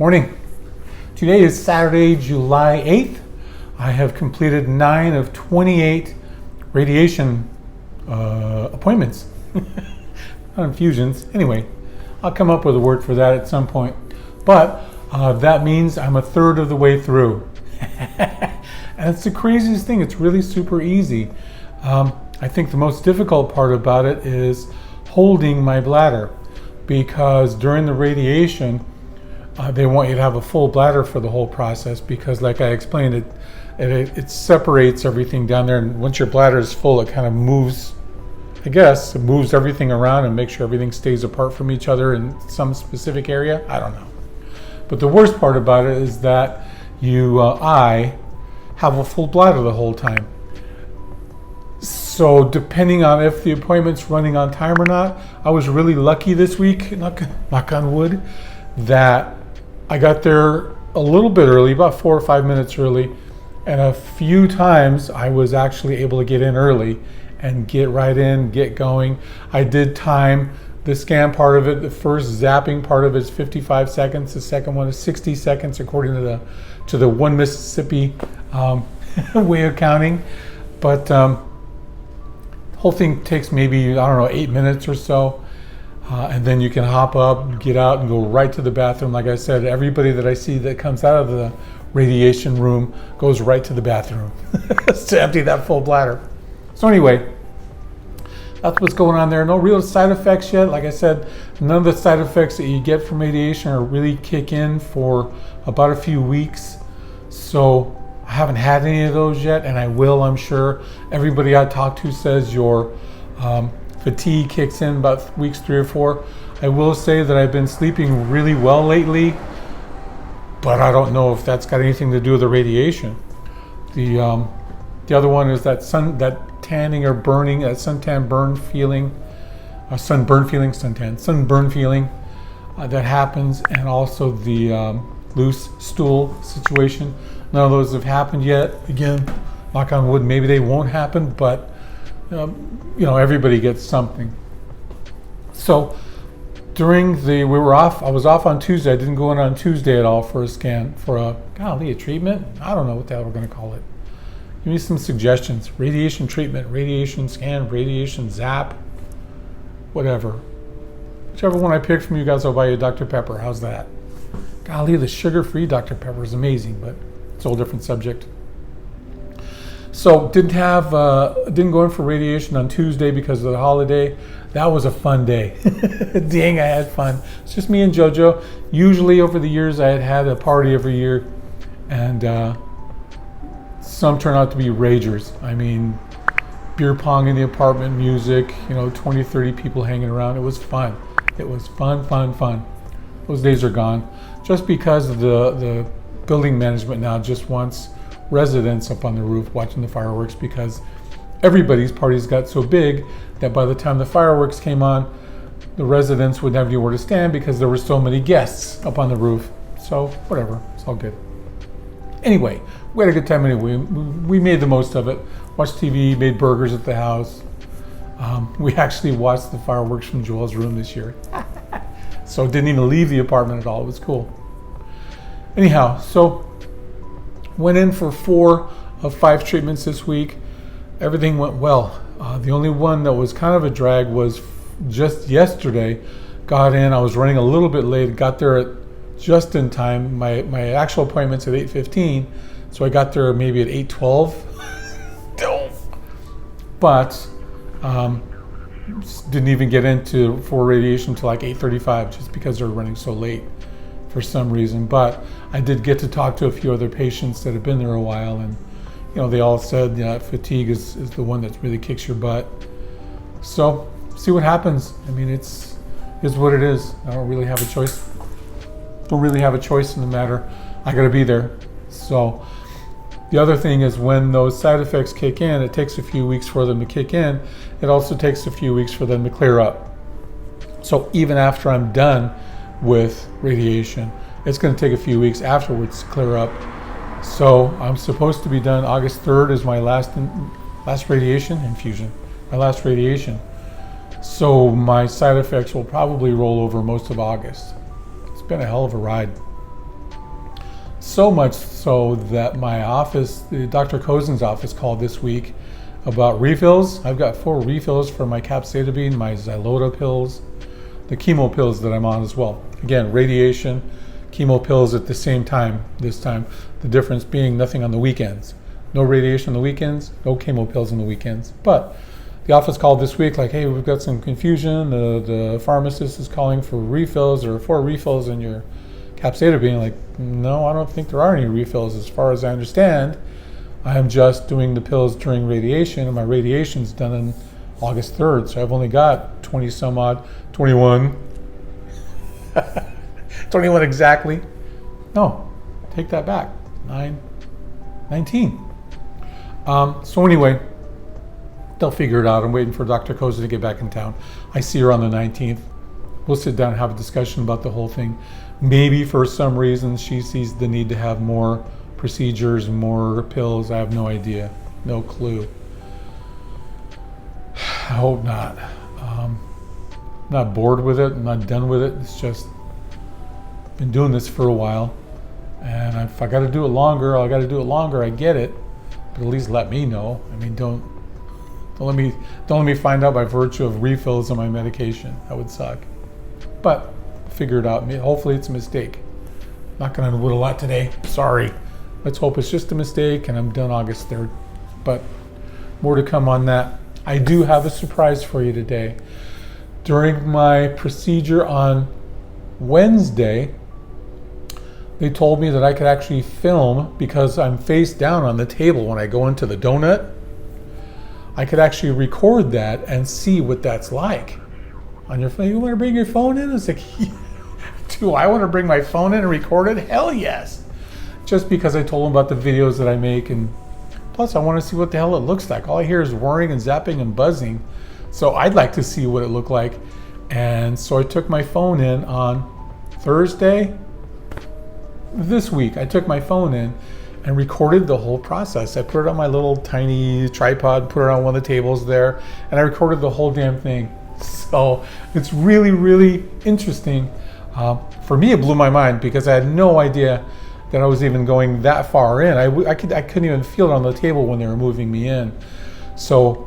Morning. Today is Saturday, July 8th. I have completed 9 of 28 radiation appointments. Not infusions. Anyway, I'll come up with a word for that at some point. But that means I'm a third of the way through. And it's the craziest thing. It's really super easy. I think the most difficult part about it is holding my bladder, because during the radiation, they want you to have a full bladder for the whole process, because like I explained, it separates everything down there, and once your bladder is full, it kind of moves, I guess, it moves everything around and makes sure everything stays apart from each other in some specific area. I don't know. But the worst part about it is that I have a full bladder the whole time. So depending on if the appointment's running on time or not, I was really lucky this week, knock on wood, that I got there a little bit early, about 4 or 5 minutes early, and a few times I was actually able to get in early and get right in, get going. I did time the scan part of it. The first zapping part of it is 55 seconds. The second one is 60 seconds, according to the one Mississippi way of counting. But the whole thing takes maybe, 8 minutes or so. And then you can hop up, get out, and go right to the bathroom. Like I said, everybody that I see that comes out of the radiation room goes right to the bathroom to empty that full bladder. So anyway, that's what's going on there. No real side effects yet. Like I said, none of the side effects that you get from radiation are really kick in for about a few weeks. So I haven't had any of those yet, and I will, I'm sure. Everybody I talk to says your fatigue kicks in about weeks 3 or 4. I will say that I've been sleeping really well lately, but I don't know if that's got anything to do with the radiation. The other one is that tanning or burning, that sunburn feeling that happens, and also the loose stool situation. None of those have happened yet. Again, knock on wood, maybe they won't happen, but everybody gets something. So I was off on Tuesday. I didn't go in on Tuesday at all for a scan, for a treatment. I don't know what the hell we're going to call it. Give me some suggestions. Radiation treatment, radiation scan, radiation zap, whatever. Whichever one I pick from you guys, I'll buy you a Dr. Pepper. How's that? Golly, the sugar-free Dr. Pepper is amazing, but it's a whole different subject. So didn't go in for radiation on Tuesday because of the holiday. That was a fun day. Dang, I had fun. It's just me and JoJo. Usually over the years I had a party every year, and some turn out to be ragers. I mean, beer pong in the apartment, music, 20, 30 people hanging around. It was fun. It was fun. Those days are gone. Just because the building management now just wants residents up on the roof watching the fireworks, because everybody's parties got so big that by the time the fireworks came on, the residents wouldn't have anywhere to stand because there were so many guests up on the roof. So whatever, it's all good. Anyway, we had a good time anyway. We made the most of it. Watched TV, made burgers at the house. We actually watched the fireworks from Joel's room this year. So didn't even leave the apartment at all. It was cool. Anyhow, so went in for 4 of 5 treatments this week. Everything went well. The only one that was kind of a drag was just yesterday. Got in, I was running a little bit late, got there just in time. My actual appointment's at 8:15, so I got there maybe at 8:12. But didn't even get for radiation until like 8:35, just because they were running so late for some reason. But I did get to talk to a few other patients that have been there a while, and they all said fatigue is the one that really kicks your butt. So see what happens. I mean, it's what it is. I don't really have a choice. In the matter. I got to be there. So the other thing is, when those side effects kick in, it takes a few weeks for them to kick in. It also takes a few weeks for them to clear up. So even after I'm done with radiation, it's going to take a few weeks afterwards to clear up. So I'm supposed to be done August 3rd is my last radiation infusion, my last radiation. So my side effects will probably roll over most of August. It's been a hell of a ride. So much so that my office, Dr. Cozen's office, called this week about refills. I've got 4 refills for my capecitabine, my Xylota pills, the chemo pills that I'm on as well. Again, radiation, chemo pills at the same time this time. The difference being nothing on the weekends. No radiation on the weekends, no chemo pills on the weekends. But the office called this week like, hey, we've got some confusion. The pharmacist is calling for refills. There are 4 refills in your capecitabine. Like, no, I don't think there are any refills. As far as I understand, I am just doing the pills during radiation, and my radiation's done on August 3rd. So I've only got 20 some odd, 21. 21 exactly. No, take that back. 19. So anyway, they'll figure it out. I'm waiting for Dr. Koza to get back in town. I see her on the 19th. We'll sit down and have a discussion about the whole thing. Maybe for some reason she sees the need to have more procedures, more pills. I have no idea. No clue. I hope not. Not bored with it. I'm not done with it. It's just been doing this for a while. And if I got to do it longer, I got to do it longer. I get it. But at least let me know. I mean, don't let me find out by virtue of refills on my medication. That would suck. But figure it out. Hopefully it's a mistake. Not going to do it a lot today. Sorry. Let's hope it's just a mistake and I'm done August 3rd. But more to come on that. I do have a surprise for you today. During my procedure on Wednesday, they told me that I could actually film because I'm face down on the table when I go into the donut. I could actually record that and see what that's like on your phone. You want to bring your phone in? It's like, do I want to bring my phone in and record it? Hell yes. Just because I told them about the videos that I make, and plus I want to see what the hell it looks like. All I hear is whirring and zapping and buzzing. So I'd like to see what it looked like. And so I took my phone in on Thursday this week. I took my phone in and recorded the whole process. I put it on my little tiny tripod, put it on one of the tables there, and I recorded the whole damn thing. So it's really, really interesting. For me, it blew my mind because I had no idea that I was even going that far in. I couldn't even feel it on the table when they were moving me in. So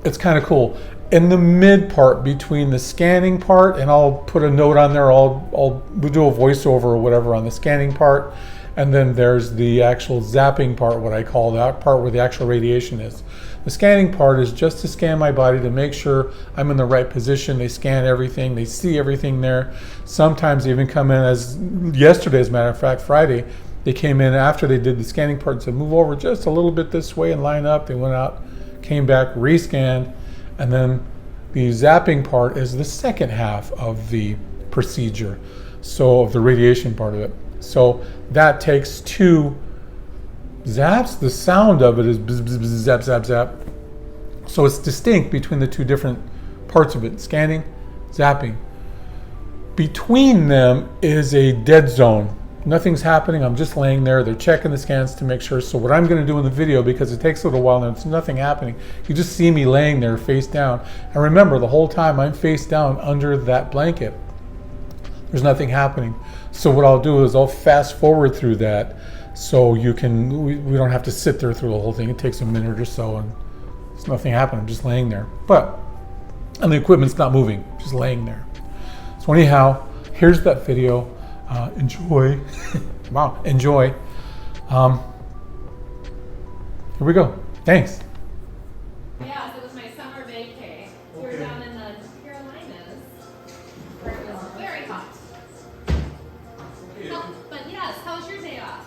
it's kind of cool. In the mid part between the scanning part, and I'll put a note on there, we'll do a voiceover or whatever on the scanning part, and then there's the actual zapping part, what I call that part where the actual radiation is. The scanning part is just to scan my body to make sure I'm in the right position. They scan everything, they see everything there. Sometimes they even come in, as yesterday, as a matter of fact, Friday, they came in after they did the scanning part and said, move over just a little bit this way and line up. They went out, came back, rescanned, and then the zapping part is the second half of the procedure, so of the radiation part of it. So that takes 2 zaps. The sound of it is bzz, bzz, bzz, zap, zap, zap. So it's distinct between the 2 different parts of it, scanning, zapping. Between them is a dead zone. Nothing's happening. I'm just laying there. They're checking the scans to make sure. So what I'm going to do in the video, because it takes a little while and there's nothing happening, you just see me laying there face down. And remember, the whole time I'm face down under that blanket. There's nothing happening. So what I'll do is I'll fast forward through that so we don't have to sit there through the whole thing. It takes a minute or so and there's nothing happening. I'm just laying there. And the equipment's not moving, just laying there. So anyhow, here's that video. Enjoy. Wow, enjoy. Here we go. Thanks. Yeah, it was my summer vacay. We were down in the Carolinas where it was very hot. But yes, how was your day off?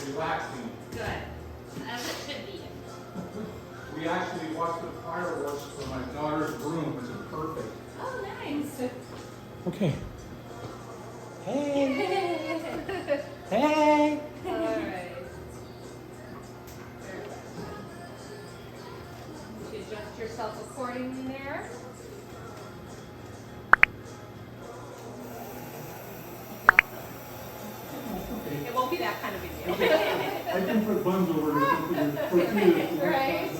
Relaxing. Good. As it should be. We actually watched the fireworks for my daughter's room, which is perfect. Oh, nice. Okay. Hey. Hey. All right. You adjust yourself accordingly there. It won't be that kind of video. I can put buns over it for tortillas. Right.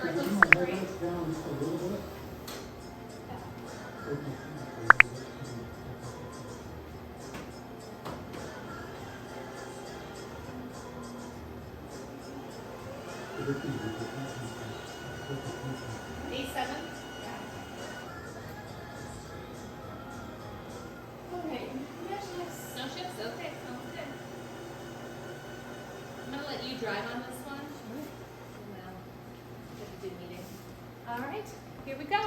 sure it looks great. A7? Yeah. Okay. No shifts. No shifts? Okay, sounds good. I'm gonna let you drive on this one. And then get to do meeting. All right, here we go.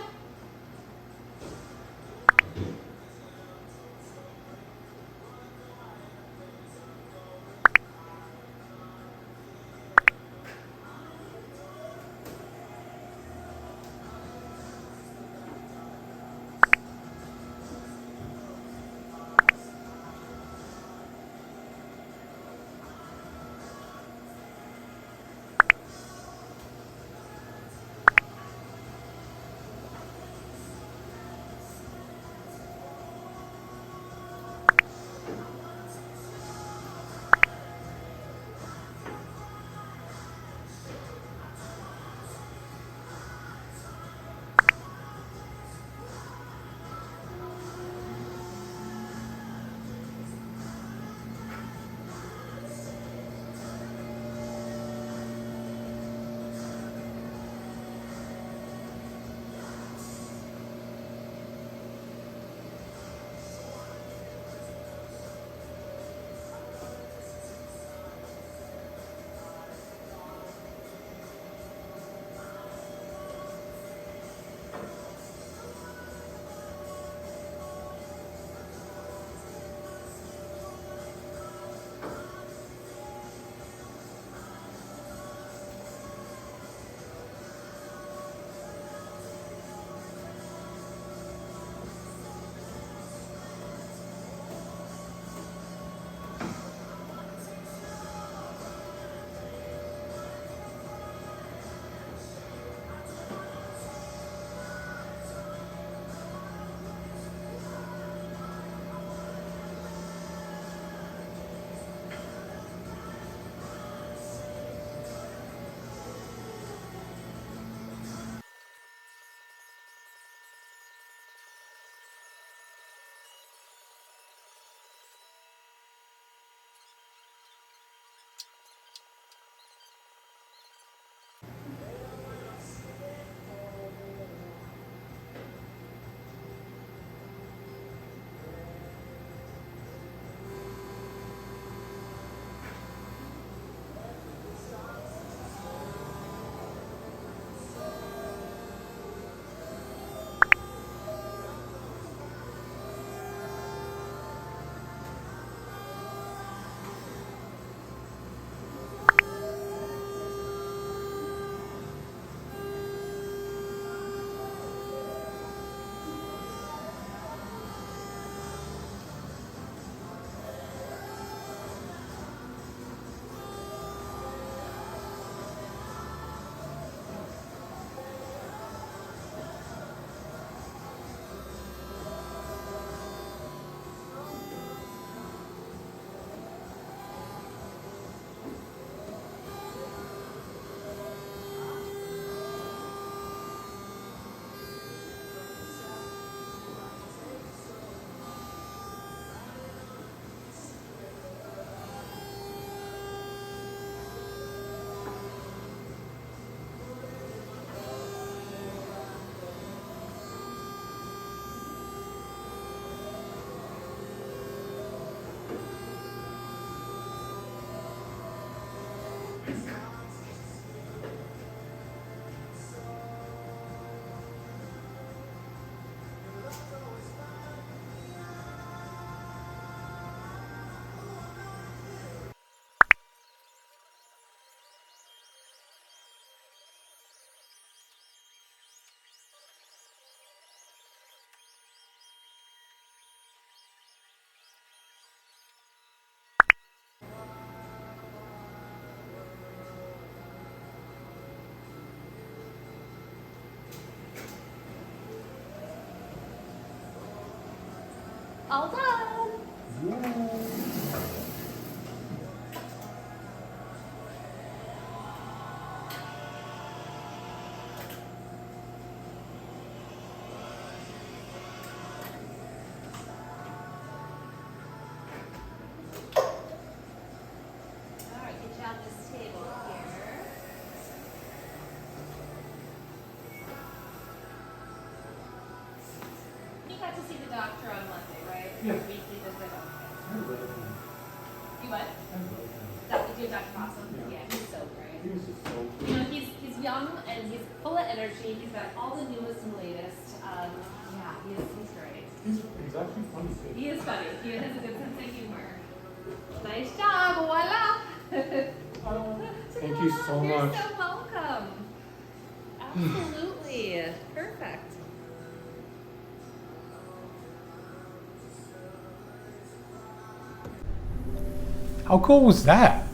All done. he got to see the doctor on Monday, right? Yeah. His weekly visit. You what? Do you Dr. Possum? Yeah, he's so great. You know, he's young and he's full of energy. He's got all the newest and latest. Yeah, he's great. He's actually funny too. He is funny. He has a good sense of humor. Nice job, voila! Thank you so You're much. so welcome. Absolutely. Perfect. How cool was that?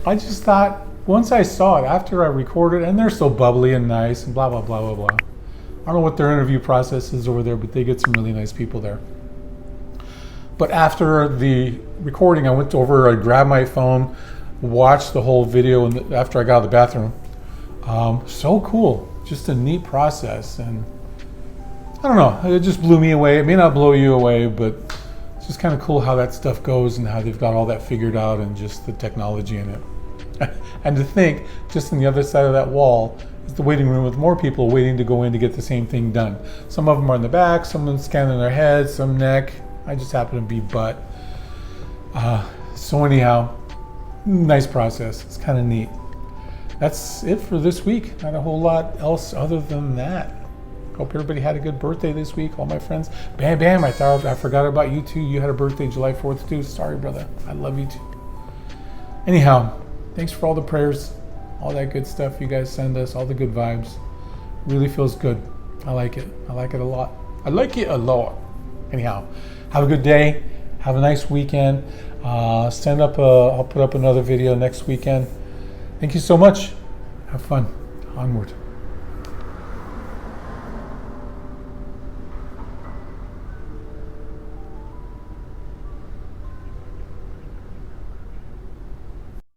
I just thought, once I saw it, after I recorded, and they're so bubbly and nice and blah, blah, blah, blah, blah. I don't know what their interview process is over there, but they get some really nice people there. But after the recording, I went over, I grabbed my phone, watched the whole video, and after I got out of the bathroom. So cool. Just a neat process. And I don't know, it just blew me away. It may not blow you away, but it's just kind of cool how that stuff goes and how they've got all that figured out and just the technology in it. And to think, just on the other side of that wall is the waiting room with more people waiting to go in to get the same thing done. Some of them are in the back, some of them scanning their head, some neck. I just happen to be butt. So anyhow, nice process. It's kind of neat. That's it for this week. Not a whole lot else other than that. Hope everybody had a good birthday this week. All my friends. Bam Bam, I thought I forgot about you too. You had a birthday July 4th too. Sorry, brother. I love you too. Anyhow, thanks for all the prayers, all that good stuff you guys send us, all the good vibes. Really feels good. I like it. I like it a lot. I like it a lot. Anyhow, have a good day. Have a nice weekend. I'll put up another video next weekend. Thank you so much. Have fun. Onward.